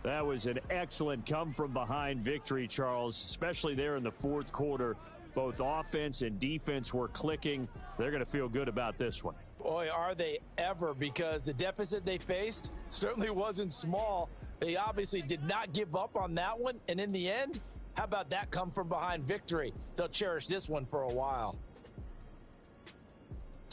Speaker 1: That was an excellent come-from-behind victory, Charles, especially there in the fourth quarter. Both offense and defense were clicking. They're going to feel good about this one.
Speaker 2: Boy, are they ever, because the deficit they faced certainly wasn't small. They obviously did not give up on that one, and in the end, how about that come-from-behind victory? They'll cherish this one for a while.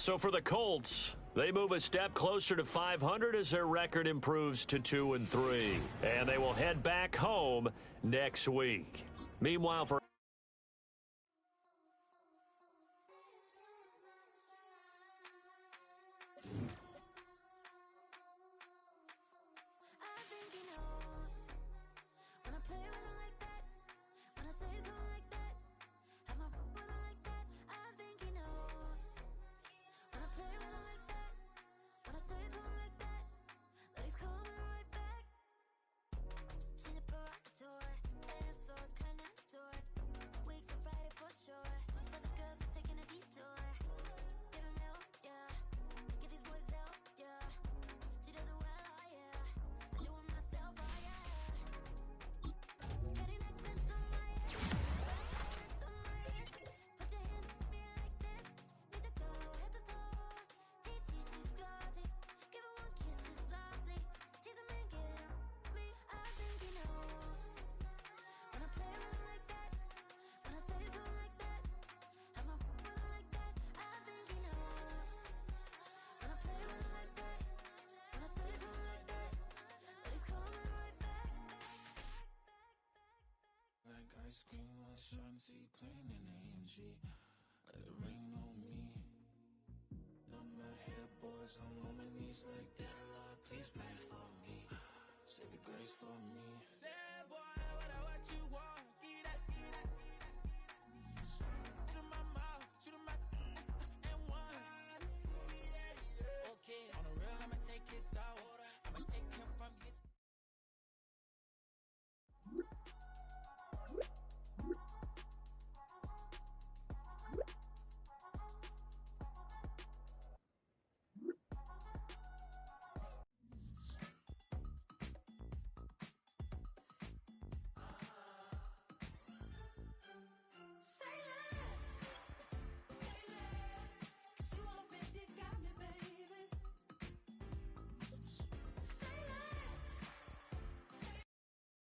Speaker 1: So for the Colts, they move a step closer to 500 as their record improves to 2-3. And they will head back home next week. Meanwhile, for
Speaker 5: ice cream, Shanti playing in AMG. Let it rain on me. On my head, boys, I'm on my knees like that. Lord, please pray for me. Save your grace for me.